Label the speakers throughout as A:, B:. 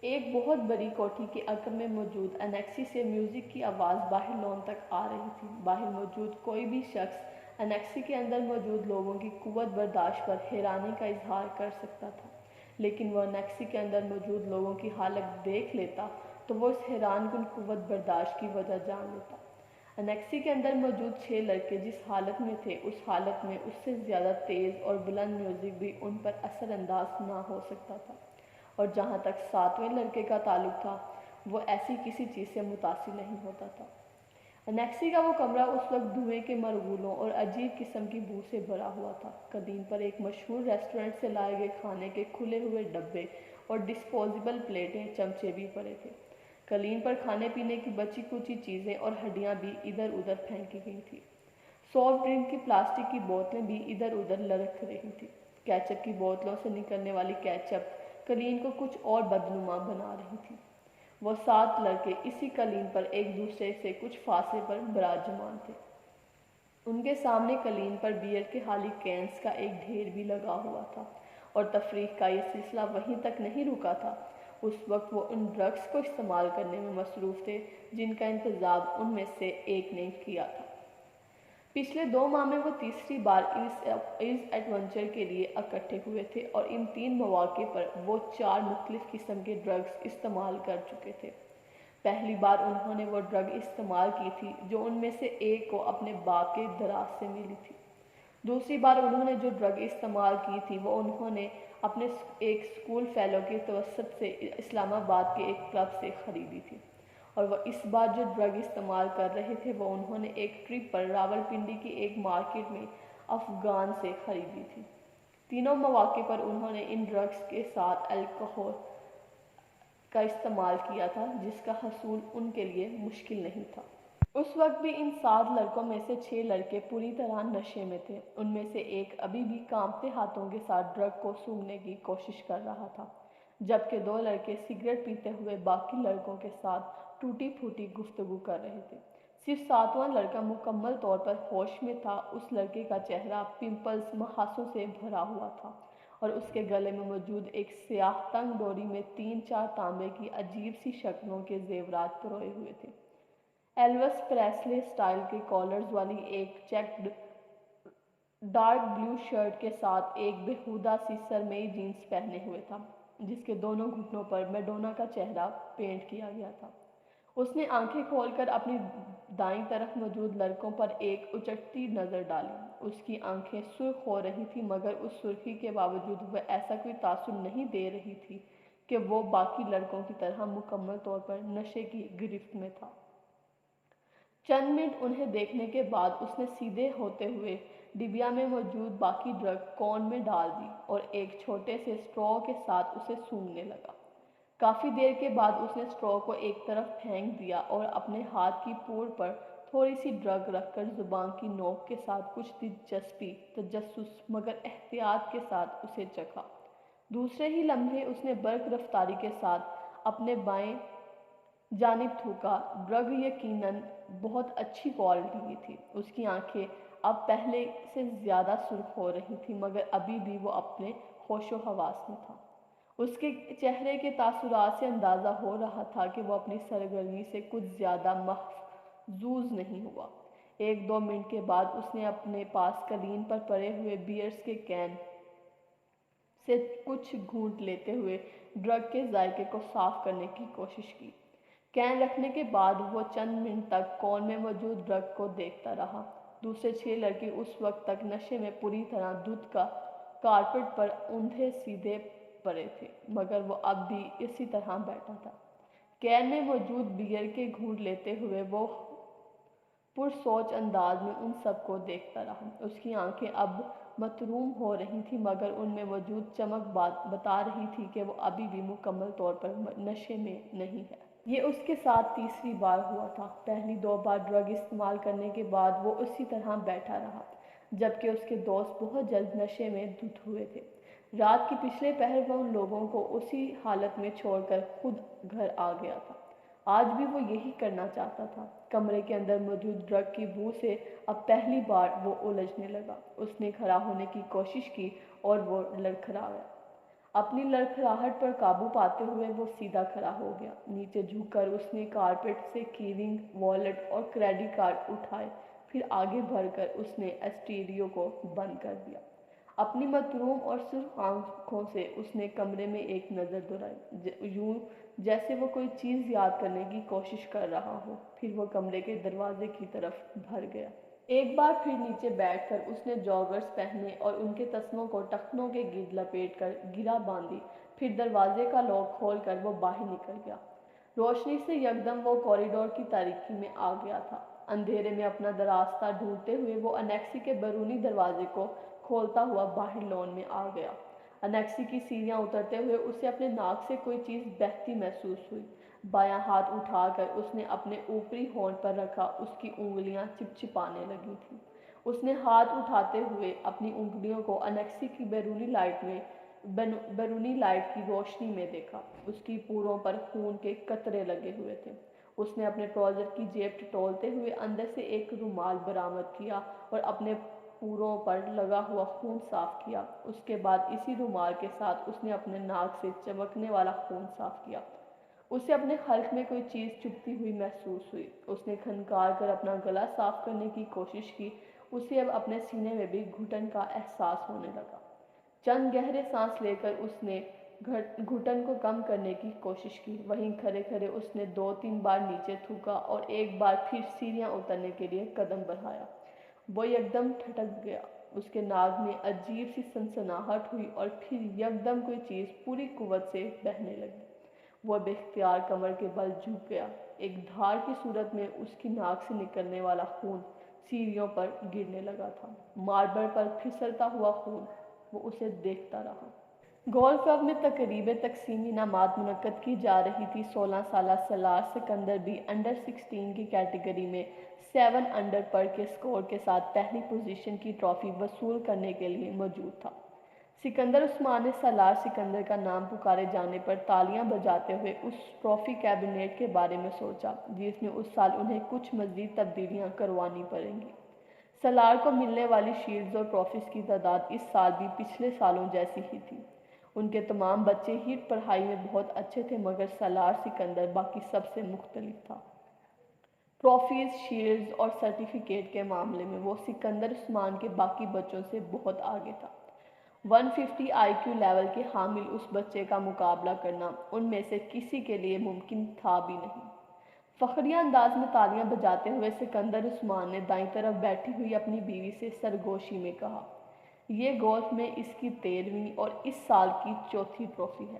A: ایک بہت بڑی کوٹھی کے عقب میں موجود انیکسی سے میوزک کی آواز باہر لون تک آ رہی تھی۔ باہر موجود کوئی بھی شخص انیکسی کے اندر موجود لوگوں کی قوت برداشت پر حیرانی کا اظہار کر سکتا تھا، لیکن وہ انیکسی کے اندر موجود لوگوں کی حالت دیکھ لیتا تو وہ اس حیران کن قوت برداشت کی وجہ جان لیتا۔ انیکسی کے اندر موجود 6 لڑکے جس حالت میں تھے، اس حالت میں اس سے زیادہ تیز اور بلند میوزک بھی ان پر اثر انداز نہ ہو سکتا تھا، اور جہاں تک 7ویں لڑکے کا تعلق تھا، وہ ایسی کسی چیز سے متاثر نہیں ہوتا تھا۔ انیکسی کا وہ کمرہ اس وقت دھوئیں کے مرغولوں اور عجیب قسم کی بو سے بھرا ہوا تھا۔ قدیم پر ایک مشہور ریسٹورنٹ سے لائے گئے کھانے کے کھلے ہوئے ڈبے اور ڈسپوزیبل پلیٹیں، چمچے بھی پڑے تھے۔ قالین پر کھانے پینے کی بچی کچی چیزیں اور ہڈیاں بھی ادھر ادھر پھینکی گئی تھیں۔ سافٹ ڈرنک کی پلاسٹک کی بوتلیں بھی ادھر ادھر لڑکھ رہی تھیں۔ کیچپ کی بوتلوں سے نکلنے والی کیچپ قالین کو کچھ اور بدنما بنا رہی تھی۔ وہ 7 لڑکے اسی قالین پر ایک دوسرے سے کچھ فاصلے پر براجمان تھے۔ ان کے سامنے قالین پر بیئر کے خالی کینز کا ایک ڈھیر بھی لگا ہوا تھا، اور تفریح کا یہ سلسلہ وہیں تک نہیں رکا تھا۔ اس وقت وہ ان ڈرگس کو استعمال کرنے میں مصروف تھے جن کا انتخاب ان میں سے ایک نے کیا تھا۔ پچھلے 2 ماہ میں وہ تیسری بار اس ایڈونچر کے لیے اکٹھے ہوئے تھے، اور ان 3 مواقع پر وہ 4 مختلف قسم کے ڈرگس استعمال کر چکے تھے۔ پہلی بار انہوں نے وہ ڈرگ استعمال کی تھی جو ان میں سے ایک کو اپنے باپ کے دراز سے ملی تھی۔ دوسری بار انہوں نے جو ڈرگ استعمال کی تھی وہ انہوں نے اپنے ایک اسکول فیلو کے توسط سے اسلام آباد کے ایک کلب سے خریدی تھی، اور وہ اس بار جو ڈرگ استعمال کر رہے تھے وہ انہوں نے ایک ٹرپ پر راولپنڈی کی ایک مارکیٹ میں افغان سے خریدی تھی۔ تینوں مواقع پر انہوں نے ان ڈرگس کے ساتھ الکحل کا استعمال کیا تھا، جس کا حصول ان کے لیے مشکل نہیں تھا۔ اس وقت بھی ان 7 لڑکوں میں سے 6 لڑکے پوری طرح نشے میں تھے۔ ان میں سے ایک ابھی بھی کانپتے ہاتھوں کے ساتھ ڈرگ کو سونگھنے کی کوشش کر رہا تھا، جبکہ 2 لڑکے سگریٹ پیتے ہوئے باقی لڑکوں کے ساتھ ٹوٹی پھوٹی گفتگو کر رہے تھے۔ صرف 7واں لڑکا مکمل طور پر ہوش میں تھا۔ اس لڑکے کا چہرہ پمپلز، محاسوں سے بھرا ہوا تھا، اور اس کے گلے میں موجود ایک سیاہ تنگ ڈوری میں 3-4 تانبے کی عجیب سی شکلوں کے زیورات پروئے ہوئے تھے۔ ایلوس پریسلے سٹائل کے کالرز والی ایک چیکڈ ڈارک بلیو شرٹ کے ساتھ ایک بےہودہ سی سرمئی جینز پہنے ہوئے تھا، جس کے دونوں گھٹنوں پر میڈونا کا چہرہ پینٹ کیا گیا تھا۔ اس نے آنکھیں کھول کر اپنی دائیں طرف موجود لڑکوں پر ایک اچٹتی نظر ڈالی۔ اس کی آنکھیں سرخ ہو رہی تھیں، مگر اس سرخی کے باوجود وہ ایسا کوئی تاثر نہیں دے رہی تھی کہ وہ باقی لڑکوں کی طرح مکمل طور پر نشے کی گرفت میں تھا۔ چند منٹ انہیں دیکھنے کے بعد اس نے سیدھے ہوتے ہوئے ڈبیا میں موجود باقی ڈرگ کون میں ڈال دی اور ایک چھوٹے سے اسٹرا کے ساتھ اسے سونگھنے لگا۔ کافی دیر کے بعد اس نے اسٹرا کو ایک طرف پھینک دیا اور اپنے ہاتھ کی پور پر تھوڑی سی ڈرگ رکھ کر زبان کی نوک کے ساتھ کچھ دلچسپی، تجسس مگر احتیاط کے ساتھ اسے چکھا۔ دوسرے ہی لمحے اس نے برق رفتاری کے ساتھ اپنے بائیں جانب تھوکا۔ ڈرگ یقیناً بہت اچھی کوالٹی کی تھی۔ اس کی آنکھیں اب پہلے سے زیادہ سرخ ہو رہی تھیں، مگر ابھی بھی وہ اپنے ہوش و حواس میں تھا۔ اس کے چہرے کے تاثرات سے اندازہ ہو رہا تھا کہ وہ اپنی سرگرمی سے کچھ زیادہ محظوظ نہیں ہوا۔ 1-2 منٹ کے بعد اس نے اپنے پاس قالین پر پڑے ہوئے بیئرز کے کین سے کچھ گھونٹ لیتے ہوئے ڈرگ کے ذائقے کو صاف کرنے کی کوشش کی۔ کین رکھنے کے بعد وہ چند منٹ تک کون میں موجود ڈرگ کو دیکھتا رہا۔ دوسرے 6 لڑکے اس وقت تک نشے میں پوری طرح دھت کا کارپٹ پر اوندھے سیدھے پڑے تھے، مگر وہ اب بھی اسی طرح بیٹھا تھا۔ کین میں موجود بیئر کے گھونٹ لیتے ہوئے وہ پرسوچ انداز میں ان سب کو دیکھتا رہا۔ اس کی آنکھیں اب متروم ہو رہی تھیں، مگر ان میں موجود چمک بتا رہی تھی کہ وہ ابھی بھی مکمل طور پر نشے میں نہیں ہے۔ یہ اس کے ساتھ تیسری بار ہوا تھا۔ پہلی 2 بار ڈرگ استعمال کرنے کے بعد وہ اسی طرح بیٹھا رہا، جبکہ اس کے دوست بہت جلد نشے میں دھت ہوئے تھے۔ رات کے پچھلے پہر وہ ان لوگوں کو اسی حالت میں چھوڑ کر خود گھر آ گیا تھا۔ آج بھی وہ یہی کرنا چاہتا تھا۔ کمرے کے اندر موجود ڈرگ کی بو سے اب پہلی بار وہ الجھنے لگا۔ اس نے کھڑا ہونے کی کوشش کی اور وہ لڑکھڑا گیا۔ اپنی لڑکھڑاہٹ پر قابو پاتے ہوئے وہ سیدھا کھڑا ہو گیا۔ نیچے جھک کر اس نے کارپیٹ سے کیرنگ، والیٹ اور کریڈٹ کارڈ اٹھائے، پھر آگے بڑھ کر اس نے اسٹیریو کو بند کر دیا۔ اپنی متروم اور سرخ آنکھوں سے اس نے کمرے میں ایک نظر دوڑائی، یوں جیسے وہ کوئی چیز یاد کرنے کی کوشش کر رہا ہو۔ پھر وہ کمرے کے دروازے کی طرف بڑھ گیا۔ ایک بار پھر نیچے بیٹھ کر اس نے جاگرز پہنے اور ان کے تسموں کو ٹخنوں کے گرد لپیٹ کر گرہ باندھی، پھر دروازے کا لاک کھول کر وہ باہر نکل گیا۔ روشنی سے یکدم وہ کوریڈور کی تاریکی میں آ گیا تھا۔ اندھیرے میں اپنا راستہ ڈھونڈتے ہوئے وہ انیکسی کے بیرونی دروازے کو کھولتا ہوا باہر لان میں آ گیا۔ انیکسی کی سیڑھیاں اترتے ہوئے اسے اپنے ناک سے کوئی چیز بہتی محسوس ہوئی۔ بایاں ہاتھ اٹھا کر اس نے اپنے اوپری ہونٹ پر رکھا، اس کی انگلیاں چپچپانے لگی تھیں۔ اس نے ہاتھ اٹھاتے ہوئے اپنی انگلیوں کو انیکسی کی بیرونی لائٹ کی روشنی میں دیکھا۔ اس کی پوروں پر خون کے قطرے لگے ہوئے تھے۔ اس نے اپنے ٹراؤزر کی جیب ٹٹولتے ہوئے اندر سے ایک رومال برآمد کیا اور اپنے پوروں پر لگا ہوا خون صاف کیا۔ اس کے بعد اسی رومال کے ساتھ اس نے اپنے ناک سے چمکنے والا خون صاف کیا۔ اسے اپنے حلق میں کوئی چیز چبھتی ہوئی محسوس ہوئی۔ اس نے کھنکار کر اپنا گلا صاف کرنے کی کوشش کی۔ اسے اب اپنے سینے میں بھی گھٹن کا احساس ہونے لگا۔ چند گہرے سانس لے کر اس نے گھٹن کو کم کرنے کی کوشش کی۔ وہیں کھڑے کھڑے اس نے 2-3 بار نیچے تھوکا اور ایک بار پھر سیڑھیاں اترنے کے لیے قدم بڑھایا۔ وہ یکدم ٹھٹک گیا۔ اس کے ناک میں عجیب سی سنسناہٹ ہوئی اور پھر یکدم کوئی چیز پوری قوت سے بہنے لگی۔ وہ بے اختیار کمر کے بل جھک گیا۔ ایک دھار کی صورت میں اس کی ناک سے نکلنے والا خون سیڑھیوں پر گرنے لگا تھا، ماربل پر پھسلتا ہوا خون۔ وہ اسے دیکھتا رہا۔ گولف کلب میں تقریب تقسیم انعامات منعقد کی جا رہی تھی۔ 16 سالہ سالار سکندر بھی انڈر 16 کی کیٹیگری میں 7 انڈر پر کے سکور کے ساتھ پہلی پوزیشن کی ٹرافی وصول کرنے کے لیے موجود تھا۔ سکندر عثمان نے سالار سکندر کا نام پکارے جانے پر تالیاں بجاتے ہوئے اس ٹرافی کیبنٹ کے بارے میں سوچا، جس میں اس سال انہیں کچھ مزید تبدیلیاں کروانی پڑیں گی۔ سالار کو ملنے والی شیلڈز اور ٹرافیز کی تعداد اس سال بھی پچھلے سالوں جیسی ہی تھی۔ ان کے تمام بچے ہی پڑھائی میں بہت اچھے تھے، مگر سالار سکندر باقی سب سے مختلف تھا۔ ٹرافیز، شیلڈز اور سرٹیفکیٹ کے معاملے میں وہ سکندر عثمان کے باقی بچوں سے بہت آگے تھا۔ 150 آئی کیو لیول کے حامل اس بچے کا مقابلہ کرنا ان میں سے کسی کے لیے ممکن تھا بھی نہیں۔ فخریہ انداز میں تالیاں بجاتے ہوئے سکندر عثمان نے دائیں طرف بیٹھی ہوئی اپنی بیوی سے سرگوشی میں کہا، یہ گولف میں اس کی 13ویں اور اس سال کی 4تھی ٹرافی ہے۔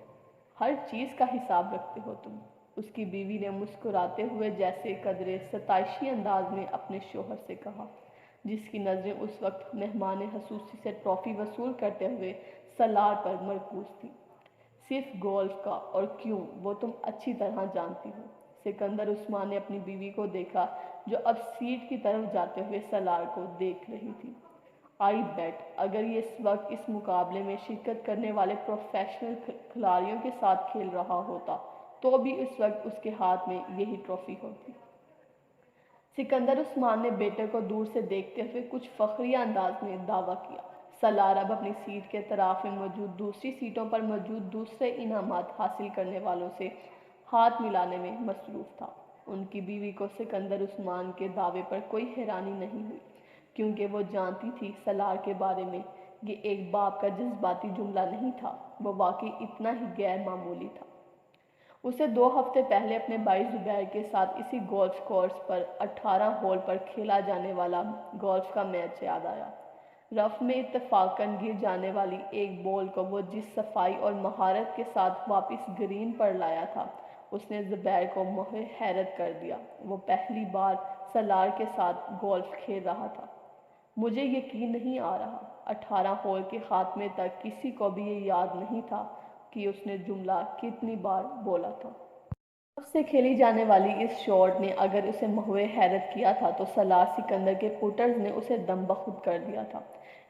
A: ہر چیز کا حساب رکھتے ہو تم۔ اس کی بیوی نے مسکراتے ہوئے جیسے قدرے ستائشی انداز میں اپنے شوہر سے کہا، جس کی نظریں اس وقت مہمان خصوصی سے ٹرافی وصول کرتے ہوئے سالار پر مرکوز تھیں۔ صرف گولف کا، اور کیوں، وہ تم اچھی طرح جانتی ہو۔ سکندر عثمان نے اپنی بیوی کو دیکھا، جو اب سیٹ کی طرف جاتے ہوئے سالار کو دیکھ رہی تھی۔ آئی بیٹ اگر یہ اس وقت اس مقابلے میں شرکت کرنے والے پروفیشنل کھلاڑیوں کے ساتھ کھیل رہا ہوتا تو بھی اس وقت اس کے ہاتھ میں یہی ٹرافی ہوتی۔ سکندر عثمان نے بیٹے کو دور سے دیکھتے ہوئے کچھ فخریہ انداز میں دعویٰ کیا۔ سالار اب اپنی سیٹ کے اطراف میں موجود دوسری سیٹوں پر موجود دوسرے انعامات حاصل کرنے والوں سے ہاتھ ملانے میں مصروف تھا۔ ان کی بیوی کو سکندر عثمان کے دعوے پر کوئی حیرانی نہیں ہوئی، کیونکہ وہ جانتی تھی سالار کے بارے میں یہ ایک باپ کا جذباتی جملہ نہیں تھا، وہ واقعی اتنا ہی غیر معمولی تھا۔ اسے 2 ہفتے پہلے اپنے بھائی زبیر کے ساتھ اسی گولف کورس پر 18 ہول پر کھیلا جانے والا گولف کا میچ یاد آیا۔ رف میں اتفاقاً گر جانے والی ایک بال کو وہ جس صفائی اور مہارت کے ساتھ واپس گرین پر لایا تھا، اس نے زبیر کو مہر حیرت کر دیا۔ وہ پہلی بار سالار کے ساتھ گولف کھیل رہا تھا۔ مجھے یقین نہیں آ رہا۔ 18 ہول کے خاتمے تک کسی کو بھی یہ یاد نہیں تھا کہ اس نے جملہ کتنی بار بولا تھا۔ رف سے کھیلی جانے والی اس شاٹ نے اگر اسے مہوے حیرت کیا تھا تو سالار سکندر کے پٹرز نے اسے دم بخود کر دیا تھا۔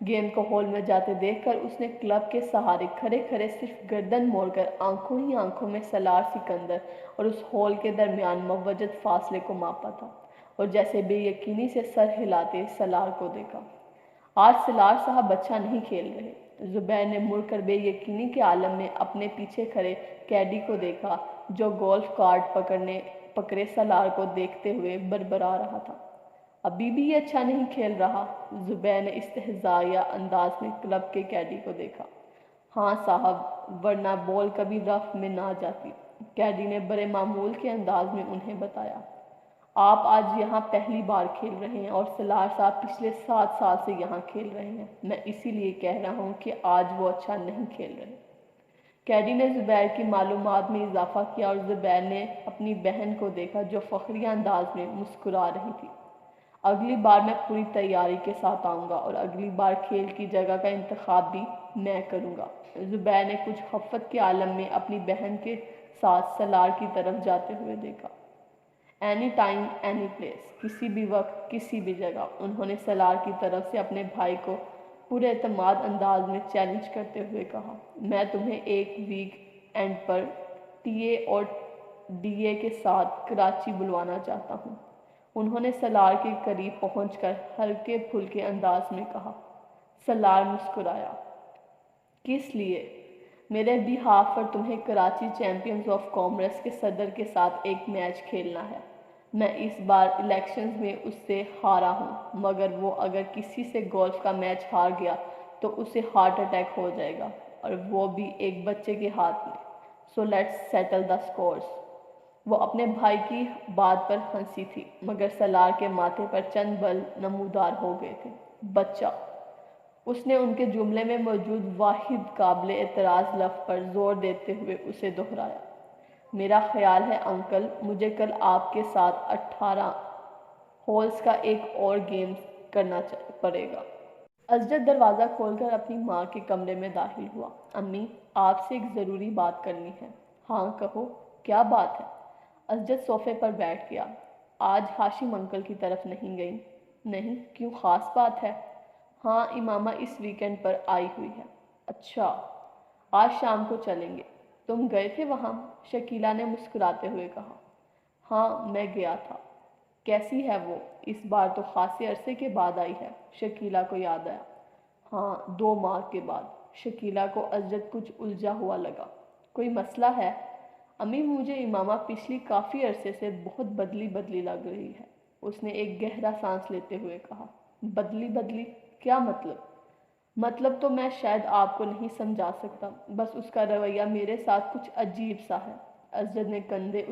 A: گیند کو ہول میں جاتے دیکھ کر اس نے کلب کے سہارے کھڑے کھڑے صرف گردن موڑ کر آنکھوں ہی آنکھوں میں سالار سکندر اور اس ہول کے درمیان موجود فاصلے کو ماپا تھا، اور جیسے بے یقینی سے سر ہلاتے سالار کو دیکھا۔ آج سالار صاحب اچھا نہیں کھیل رہے۔ زبیر نے مڑ کر بے یقینی کے عالم میں اپنے پیچھے کھڑے کیڈی کو دیکھا جو گولف کارٹ پکڑے سالار کو دیکھتے ہوئے بربرا رہا تھا۔ ابھی بھی یہ اچھا نہیں کھیل رہا؟ زبیر نے استہزائیہ انداز میں کلب کے کیڈی کو دیکھا۔ ہاں صاحب، ورنہ بال کبھی رف میں نہ جاتی، کیڈی نے بڑے معمول کے انداز میں انہیں بتایا۔ آپ آج یہاں پہلی بار کھیل رہے ہیں اور سالار صاحب پچھلے 7 سال سے یہاں کھیل رہے ہیں۔ میں اسی لیے کہہ رہا ہوں کہ آج وہ اچھا نہیں کھیل رہے۔ کیڈی نے زبیر کی معلومات میں اضافہ کیا اور زبیر نے اپنی بہن کو دیکھا جو فخریہ انداز میں مسکرا رہی تھی۔ اگلی بار میں پوری تیاری کے ساتھ آؤں گا اور اگلی بار کھیل کی جگہ کا انتخاب بھی میں کروں گا۔ زبیر نے کچھ خفت کے عالم میں اپنی بہن کے ساتھ سالار کی طرف جاتے ہوئے دیکھا۔ اینی ٹائم اینی پلیس، کسی بھی وقت کسی بھی جگہ، انہوں نے سالار کی طرف سے اپنے بھائی کو پورے اعتماد انداز میں چیلنج کرتے ہوئے کہا۔ میں تمہیں ایک ویک اینڈ پر ٹی اے اور ڈی اے کے ساتھ کراچی بلوانا چاہتا ہوں، انہوں نے سالار کے قریب پہنچ کر ہلکے پھلکے انداز میں کہا۔ سالار مسکرایا۔ کس لیے؟ میرے بیہاف پر تمہیں کراچی چیمپئنز آف کامرس کے صدر کے ساتھ ایک میچ کھیلنا ہے۔ میں اس بار الیکشنز میں اس سے ہارا ہوں، مگر وہ اگر کسی سے گولف کا میچ ہار گیا تو اسے ہارٹ اٹیک ہو جائے گا، اور وہ بھی ایک بچے کے ہاتھ میں۔ So let's settle the scores. وہ اپنے بھائی کی بات پر ہنسی تھی، مگر سالار کے ماتھے پر چند بل نمودار ہو گئے تھے۔ بچہ، اس نے ان کے جملے میں موجود واحد قابل اعتراض لفظ پر زور دیتے ہوئے اسے دہرایا۔ میرا خیال ہے انکل، مجھے کل آپ کے ساتھ 18 ہولز کا ایک اور گیم کرنا پڑے گا۔ اسجد دروازہ کھول کر اپنی ماں کے کمرے میں داخل ہوا۔ امی، آپ سے ایک ضروری بات کرنی ہے۔ ہاں کہو، کیا بات ہے؟ اسجد صوفے پر بیٹھ گیا۔ آج ہاشم انکل کی طرف نہیں گئی؟ نہیں، کیوں، خاص بات ہے؟ ہاں، امامہ اس ویکنڈ پر آئی ہوئی ہے۔ اچھا، آج شام کو چلیں گے۔ تم گئے تھے وہاں؟ شکیلہ نے مسکراتے ہوئے کہا۔ ہاں، میں گیا تھا۔ کیسی ہے وہ؟ اس بار تو خاصے عرصے کے بعد آئی ہے، شکیلہ کو یاد آیا۔ ہاں، 2 ماہ کے بعد۔ شکیلہ کو اسجد کچھ الجھا ہوا لگا۔ کوئی مسئلہ ہے؟ امی، مجھے امامہ پچھلی کافی عرصے سے بہت بدلی لگ رہی ہے، اس نے ایک گہرا سانس لیتے ہوئے کہا۔ بدلی؟ کیا مطلب؟ مطلب تو میں شاید آپ کو نہیں سمجھا سکتا، بس اس کا رویہ میرے ساتھ کچھ عجیب سا ہے، اسجد نے کندھے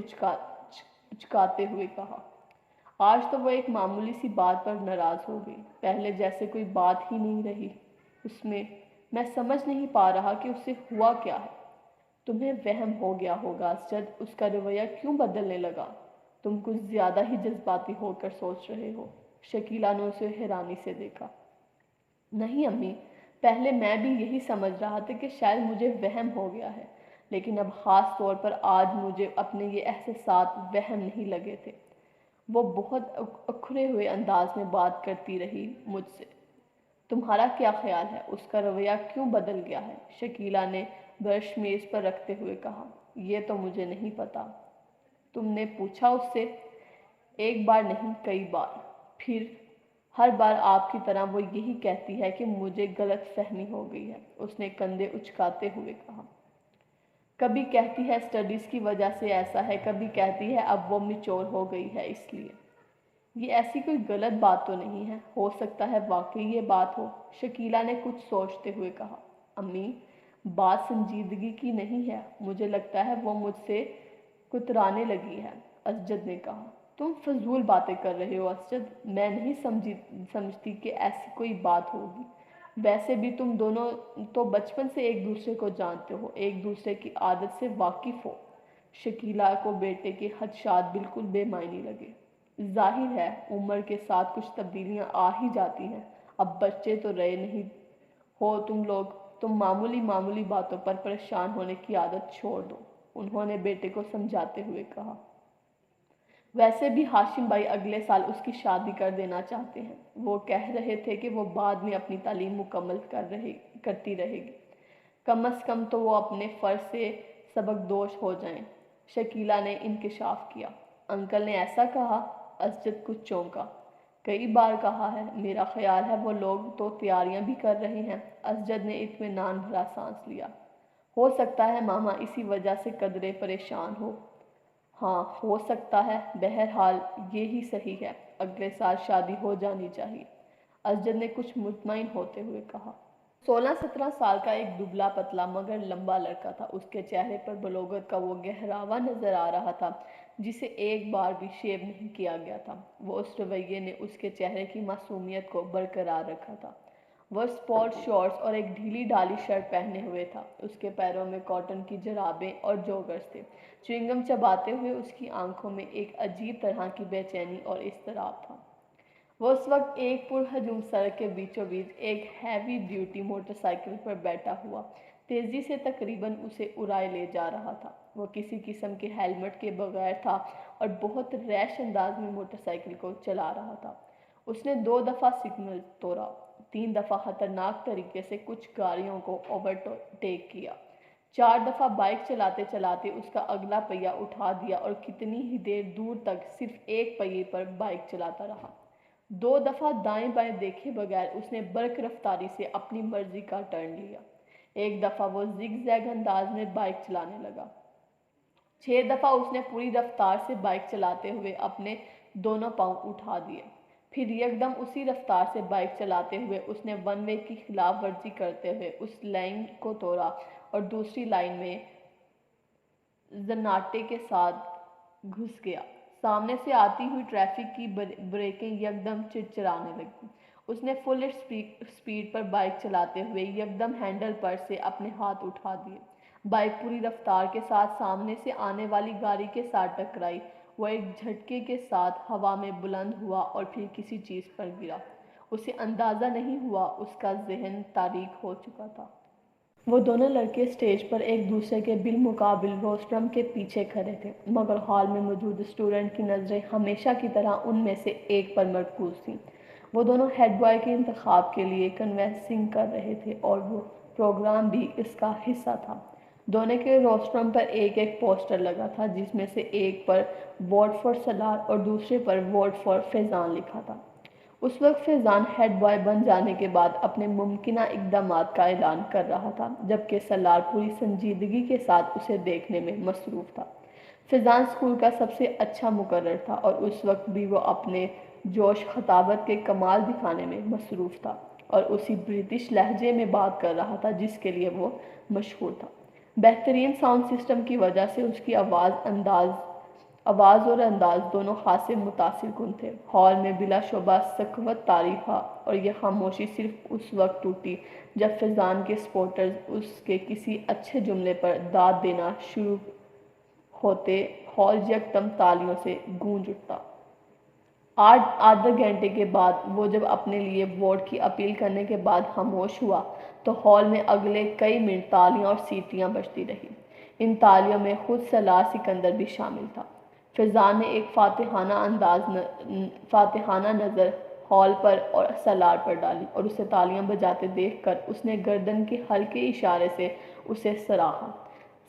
A: اچکاتے ہوئے کہا۔ آج تو وہ ایک معمولی سی بات پر ناراض ہو گئی، پہلے جیسے کوئی بات ہی نہیں رہی اس میں سمجھ نہیں پا رہا کہ اس سے ہوا کیا ہے۔ تمہیں وہم ہو گیا ہوگا اسجد، اس کا رویہ کیوں بدلنے لگا؟ تم کچھ زیادہ ہی جذباتی ہو کر سوچ رہے ہو۔ شکیلہ نے اسے حیرانی سے دیکھا۔ نہیں امی، پہلے میں بھی یہی سمجھ رہا تھا کہ شاید مجھے وہم ہو گیا ہے، لیکن اب خاص طور پر آج مجھے اپنے یہ احساسات وہم نہیں لگے تھے۔ وہ بہت اکھڑے ہوئے انداز میں بات کرتی رہی مجھ سے۔ تمہارا کیا خیال ہے، اس کا رویہ کیوں بدل گیا ہے؟ شکیلہ نے برش میز پر رکھتے ہوئے کہا۔ یہ تو مجھے نہیں پتا۔ تم نے پوچھا اس سے؟ ایک بار نہیں، کئی بار۔ پھر ہر بار آپ کی طرح وہ یہی کہتی ہے کہ مجھے غلط فہمی ہو گئی ہے، اس نے کندھے اچکاتے ہوئے کہا۔ کبھی کہتی ہے اسٹڈیز کی وجہ سے ایسا ہے، کبھی کہتی ہے اب وہ میچور ہو گئی ہے اس لیے۔ یہ ایسی کوئی غلط بات تو نہیں ہے، ہو سکتا ہے واقعی یہ بات ہو، شکیلہ نے کچھ سوچتے ہوئے کہا۔ امی، بات سنجیدگی کی نہیں ہے، مجھے لگتا ہے وہ مجھ سے کترانے لگی ہے، اسجد نے کہا۔ تم فضول باتیں کر رہے ہو اسجد، میں نہیں سمجھتی کہ ایسی کوئی بات ہوگی۔ ویسے بھی تم دونوں تو بچپن سے ایک دوسرے کو جانتے ہو، ایک دوسرے کی عادت سے واقف ہو۔ شکیلہ کو بیٹے کے خدشات بالکل بے معنی لگے۔ ظاہر ہے عمر کے ساتھ کچھ تبدیلیاں آ ہی جاتی ہیں، اب بچے تو رہے نہیں ہو تم لوگ، تم معمولی باتوں پر پریشان ہونے کی عادت چھوڑ دو، انہوں نے بیٹے کو سمجھاتے ہوئے کہا۔ ویسے بھی ہاشم بھائی اگلے سال اس کی شادی کر دینا چاہتے ہیں، وہ کہہ رہے تھے کہ وہ بعد میں اپنی تعلیم مکمل کرتی رہے گی، کم از کم تو وہ اپنے فرض سے سبکدوش ہو جائیں۔ شکیلہ نے انکشاف کیا۔ انکل نے ایسا کہا؟ اسجد کچھ چونکا۔ کئی بار کہا ہے، میرا خیال ہے وہ لوگ تو تیاریاں بھی کر رہے ہیں۔ اسجد نے اطمینان بھرا سانس لیا۔ ہو سکتا ہے ماما اسی وجہ سے قدرے پریشان ہو۔ ہاں ہو سکتا ہے، بہرحال یہی صحیح ہے، اگلے سال شادی ہو جانی چاہیے، اسجد نے کچھ مطمئن ہوتے ہوئے کہا۔ 16-17 سال کا ایک دبلا پتلا مگر لمبا لڑکا تھا۔ اس کے چہرے پر بلوغت کا وہ گہراوا نظر آ رہا تھا جسے ایک بار بھی شیو نہیں کیا گیا تھا۔ وہ اس رویے نے اس کے چہرے کی معصومیت کو برقرار رکھا تھا۔ وہ سپورٹ شارٹس اور ایک ڈھیلی ڈالی شرٹ پہنے ہوئے تھا۔ اس کے پیروں میں کاٹن کی جرابیں اور جوگرز تھے۔ چوئنگم چباتے ہوئے اس کی آنکھوں میں ایک عجیب طرح کی بے چینی اور اضطراب تھا۔ وہ اس وقت ایک پرہجوم سڑک کے بیچوں بیچ ایک ہیوی ڈیوٹی موٹر سائیکل پر بیٹھا ہوا تیزی سے تقریباً اسے اڑائے لے جا رہا تھا۔ وہ کسی قسم کے ہیلمٹ کے بغیر تھا اور بہت ریش انداز میں موٹر سائیکل کو چلا رہا تھا۔ اس نے 2 دفعہ سگنل توڑا، 3 دفعہ خطرناک طریقے سے کچھ گاڑیوں کو اوورٹیک کیا، 4 دفعہ بائک چلاتے چلاتے اس کا اگلا پہیہ اٹھا دیا اور کتنی ہی دیر دور تک صرف ایک پہیے پر بائک چلاتا رہا۔ 2 دفعہ دائیں بائیں دیکھے بغیر اس نے برق رفتاری سے اپنی مرضی کا ٹرن لیا۔ ایک دفعہ وہ زگ زیگ انداز میں بائک چلانے لگا۔ 6 دفعہ اس نے پوری رفتار سے بائک چلاتے ہوئے اپنے دونوں پاؤں اٹھا دیے۔ پھر یکدم اسی رفتار سے بائک چلاتے ہوئے اس نے ون وے کی خلاف ورزی کرتے ہوئے اس لائن کو توڑا اور دوسری لائن میں زناٹے کے ساتھ گھس گیا۔ سامنے سے آتی ہوئی ٹریفک کی بریکیں یکدم چرچرانے لگیں۔ اس نے فل سپیڈ پر بائک چلاتے ہوئے یکدم ہینڈل پر سے اپنے ہاتھ اٹھا دیے۔ بائک پوری رفتار کے ساتھ سامنے سے آنے والی گاڑی کے ساتھ ٹکرائی۔ وہ ایک جھٹکے کے ساتھ ہوا میں بلند ہوا اور پھر کسی چیز پر گرا۔ اسے اندازہ نہیں ہوا اس کا ذہن تاریک ہو چکا تھا۔ وہ دونوں لڑکے اسٹیج پر ایک دوسرے کے بالمقابل روسٹرم کے پیچھے کھڑے تھے، مگر ہال میں موجود اسٹوڈنٹ کی نظریں ہمیشہ کی طرح ان میں سے ایک پر مرکوز تھیں۔ وہ دونوں ہیڈ بوائے کے انتخاب کے لیے کنوینسنگ کر رہے تھے اور وہ پروگرام بھی اس کا حصہ تھا۔ دونوں کے روسٹرم پر ایک ایک پوسٹر لگا تھا جس میں سے ایک پر ووٹ فار سلار اور دوسرے پر ووٹ فار فیضان لکھا تھا۔ اس وقت فیضان ہیڈ بوائے بن جانے کے بعد اپنے ممکنہ اقدامات کا اعلان کر رہا تھا، جبکہ سلار پوری سنجیدگی کے ساتھ اسے دیکھنے میں مصروف تھا۔ فیضان اسکول کا سب سے اچھا مقرر تھا اور اس وقت بھی وہ اپنے جوش خطابت کے کمال دکھانے میں مصروف تھا اور اسی برٹش لہجے میں بات کر رہا تھا جس کے لیے وہ مشہور تھا۔ بہترین ساؤنڈ سسٹم کی وجہ سے اس کی آواز اور انداز دونوں خاصے متاثر کن تھے۔ ہال میں بلا شبہ سکوت طاری تھا اور یہ خاموشی صرف اس وقت ٹوٹی جب فیضان کے سپورٹرز اس کے کسی اچھے جملے پر داد دینا شروع ہوتے ہال یکدم تالیوں سے گونج اٹھا۔ آدھے گھنٹے کے بعد وہ جب اپنے لیے ووٹ کی اپیل کرنے کے بعد خاموش ہوا تو ہال میں اگلے کئی منٹ تالیاں اور سیٹیاں بجتی رہیں۔ ان تالیوں میں خود سالار سکندر بھی شامل تھا۔ فیضان نے ایک فاتحانہ نظر ہال پر اور سالار پر ڈالی اور اسے تالیاں بجاتے دیکھ کر اس نے گردن کے ہلکے اشارے سے اسے سراہا۔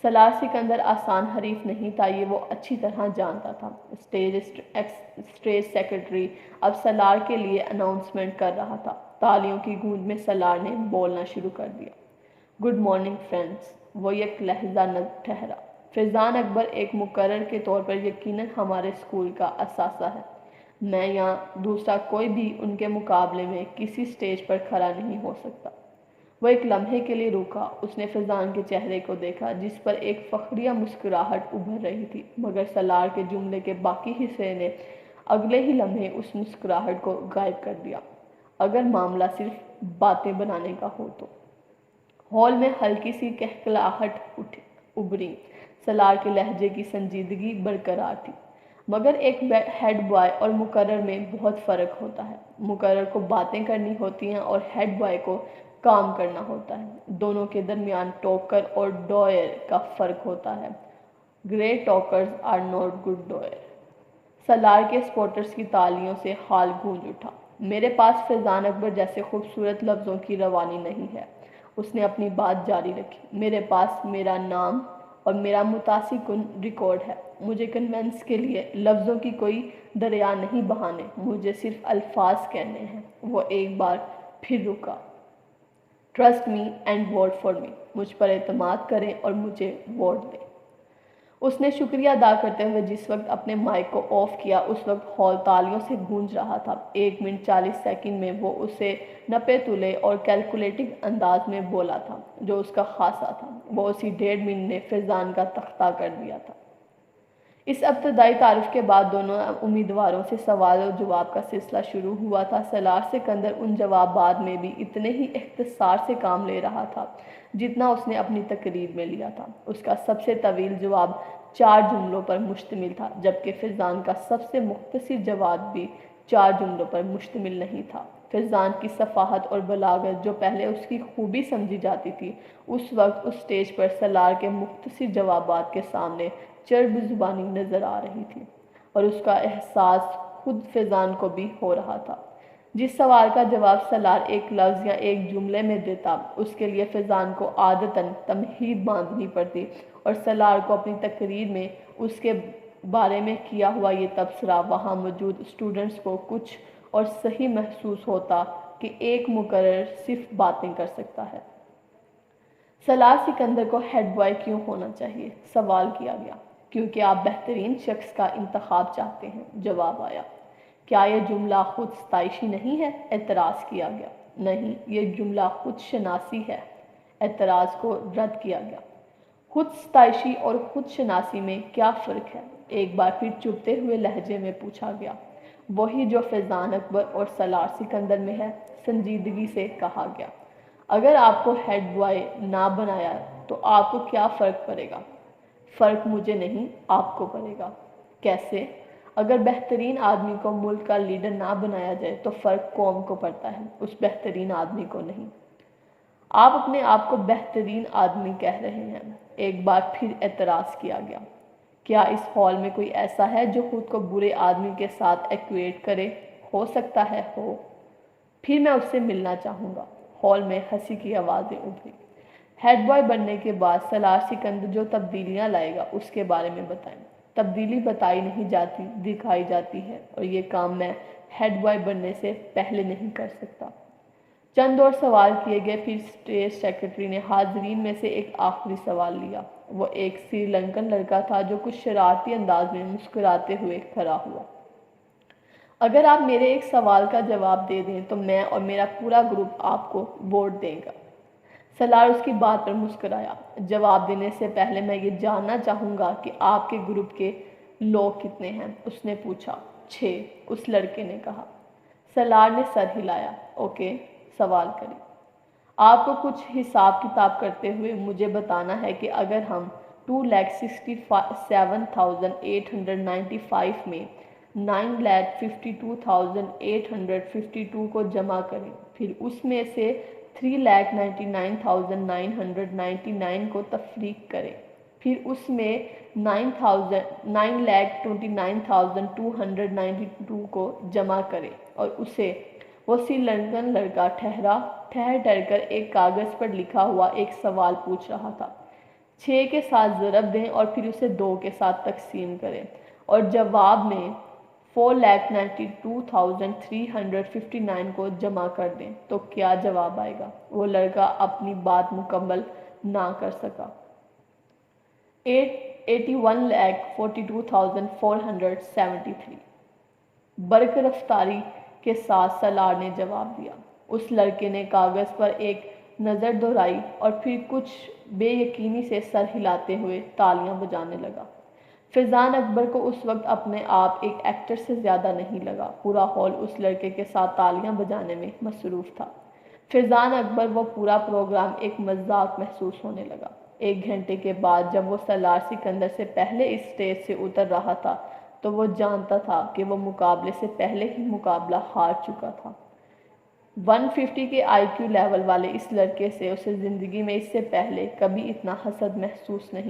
A: سالار سکندر آسان حریف نہیں تھا، یہ وہ اچھی طرح جانتا تھا۔ اسٹیج سیکرٹری اب سالار کے لیے اناؤنسمنٹ کر رہا تھا۔ تالیوں کی گونج میں سالار نے بولنا شروع کر دیا۔ گڈ مارننگ فرینڈز، وہ یک لحظہ ٹھہرا۔ فیضان اکبر ایک مقرر کے طور پر یقیناً ہمارے اسکول کا اثاثہ ہے۔ میں یا دوسرا کوئی بھی ان کے مقابلے میں کسی اسٹیج پر کھڑا نہیں ہو سکتا۔ وہ ایک لمحے کے لیے رکا۔ اس نے فیضان کے چہرے کو دیکھا جس پر ایک فخریہ مسکراہٹ ابھر رہی تھی، مگر سالار کے جملے کے باقی حصے نے اگلے ہی لمحے اس مسکراہٹ کو غائب کر دیا۔ اگر معاملہ صرف باتیں بنانے کا ہو تو۔ ہال میں ہلکی سی کہکلاہٹ ابھری۔ سالار کے لہجے کی سنجیدگی برقرار تھی، مگر ایک ہیڈ بوائے اور مقرر میں بہت فرق ہوتا ہے۔ مقرر کو باتیں کرنی ہوتی ہیں اور ہیڈ بوائے کو کام کرنا ہوتا ہے۔ دونوں کے درمیان ٹوکر اور ڈوئر کا فرق ہوتا ہے۔ Great talkers are not good doer. Salar کے سپورٹرز کی تالیوں سے ہال گونج اٹھا۔ میرے پاس فیضان اکبر جیسے خوبصورت لفظوں کی روانی نہیں ہے، اس نے اپنی بات جاری رکھی۔ میرے پاس میرا نام اور میرا متاثر کن ریکارڈ ہے۔ مجھے کنونس کے لیے لفظوں کی کوئی دریا نہیں بہانے، مجھے صرف الفاظ کہنے ہیں۔ وہ ایک بار پھر رکا۔ Trust me and vote for me, مجھ پر اعتماد کریں اور مجھے ووٹ دیں۔ اس نے شکریہ ادا کرتے ہوئے جس وقت اپنے مائک کو آف کیا اس وقت ہال تالیوں سے گونج رہا تھا۔ 1 منٹ 40 سیکنڈ میں وہ اسے نپے تلے اور کیلکولیٹنگ انداز میں بولا تھا جو اس کا خاصا تھا۔ وہ اسی 1.5 منٹ نے فیضان کا تختہ کر دیا تھا۔ اس ابتدائی تعارف کے بعد دونوں امیدواروں سے سوال و جواب کا سلسلہ شروع ہوا تھا۔ سالار سکندر ان جوابات میں بھی اتنے ہی اختصار سے کام لے رہا تھا جتنا اس نے اپنی تقریر میں لیا تھا۔ اس کا سب سے طویل جواب 4 جملوں پر مشتمل تھا، جبکہ فیضان کا سب سے مختصر جواب بھی 4 جملوں پر مشتمل نہیں تھا۔ فیضان کی صفاحت اور بلاغت جو پہلے اس کی خوبی سمجھی جاتی تھی، اس وقت اس سٹیج پر سالار کے مختصر جوابات کے سامنے چرب زبانی نظر آ رہی تھی، اور اس کا احساس خود فیضان کو بھی ہو رہا تھا۔ جس سوال کا جواب سالار ایک لفظ یا ایک جملے میں دیتا، اس کے لیے فیضان کو عادتاً تمہید باندھنی پڑتی، اور سالار کو اپنی تقریر میں اس کے بارے میں کیا ہوا یہ تبصرہ وہاں موجود اسٹوڈنٹس کو کچھ اور صحیح محسوس ہوتا کہ ایک مقرر صرف باتیں کر سکتا ہے۔ سالار سکندر کو ہیڈ بوائے کیوں ہونا چاہیے؟ سوال کیا گیا۔ کیونکہ آپ بہترین شخص کا انتخاب چاہتے ہیں، جواب آیا۔ کیا یہ جملہ خود ستائشی نہیں ہے؟ اعتراض کیا گیا۔ نہیں، یہ جملہ خود شناسی ہے۔ اعتراض کو رد کیا گیا۔ خود ستائشی اور خود شناسی میں کیا فرق ہے؟ ایک بار پھر چبھتے ہوئے لہجے میں پوچھا گیا۔ وہی جو فیضان اکبر اور سالار سکندر میں ہے، سنجیدگی سے کہا گیا۔ اگر آپ کو ہیڈ بوائے نہ بنایا تو آپ کو کیا فرق پڑے گا؟ فرق مجھے نہیں، آپ کو پڑے گا۔ کیسے؟ اگر بہترین آدمی کو ملک کا لیڈر نہ بنایا جائے تو فرق قوم کو پڑتا ہے، اس بہترین آدمی کو نہیں۔ آپ اپنے آپ کو بہترین آدمی کہہ رہے ہیں۔ ایک بار پھر اعتراض کیا گیا۔ کیا اس ہال میں کوئی ایسا ہے جو خود کو برے آدمی کے ساتھ ایکویٹ کرے؟ ہو سکتا ہے ہو۔ پھر میں اس سے ملنا چاہوں گا۔ ہال میں ہنسی کی آوازیں ابھری۔ ہیڈ بوائے بننے کے بعد سالار سکندر جو تبدیلیاں لائے گا اس کے بارے میں بتائیں۔ تبدیلی بتائی نہیں جاتی، دکھائی جاتی ہے، اور یہ کام میں ہیڈ بوائے بننے سے پہلے نہیں کر سکتا۔ چند اور سوال کیے گئے، پھر اسٹیج سیکرٹری نے حاضرین میں سے ایک آخری سوال لیا۔ وہ ایک سری لنکن لڑکا تھا جو کچھ شرارتی انداز میں مسکراتے ہوئے کھڑا ہوا۔ اگر آپ میرے ایک سوال کا جواب دے دیں تو میں اور میرا پورا گروپ آپ کو ووٹ دے گا۔ سالار اس کی بات پر مسکرایا۔ جواب دینے سے پہلے میں یہ جاننا چاہوں گا کہ آپ کے گروپ کے لوگ کتنے ہیں؟ اس نے پوچھا۔ 6، اس لڑکے نے کہا۔ سالار نے سر ہلایا۔ اوکے، سوال کریں۔ آپ کو کچھ حساب کتاب کرتے ہوئے مجھے بتانا ہے کہ اگر ہم 2,67,895 میں 9,52,852 کو جمع کریں، پھر اس میں سے 3,99,999 کو تفریق کریں، پھر اس میں 9,29,292 کو جمع کریں، اور اسے وہ سری لنکن لڑکا ٹھہر کر ایک کاغذ پر لکھا ہوا ایک سوال پوچھ رہا تھا۔ 6 کے ساتھ ضرب دیں اور پھر اسے 2 کے ساتھ تقسیم کریں اور جواب میں 4,92,359 کو جمع کر دیں تو کیا جواب آئے گا؟ وہ لڑکا اپنی بات مکمل نہ کر سکا۔ 81,42,473۔ برق رفتاری کے ساتھ سالار نے جواب دیا۔ اس لڑکے نے کاغذ پر ایک نظر دوڑائی اور پھر کچھ بے یقینی سے سر ہلاتے ہوئے تالیاں بجانے لگا۔ فیضان اکبر کو اس وقت اپنے آپ ایک ایکٹر سے زیادہ نہیں لگا۔ پورا ہال اس لڑکے کے ساتھ تالیاں بجانے میں مصروف تھا۔ فیضان اکبر وہ پورا پروگرام ایک مذاق محسوس ہونے لگا۔ 1 گھنٹے کے بعد جب وہ سالار سکندر سے پہلے اس سٹیج سے اتر رہا تھا تو وہ جانتا تھا کہ وہ مقابلے سے پہلے ہی مقابلہ ہار چکا تھا۔ 150 کے آئی کیو لیول والے اس لڑکے سے اسے زندگی میں اس سے پہلے کبھی اتنا حسد محسوس نہیں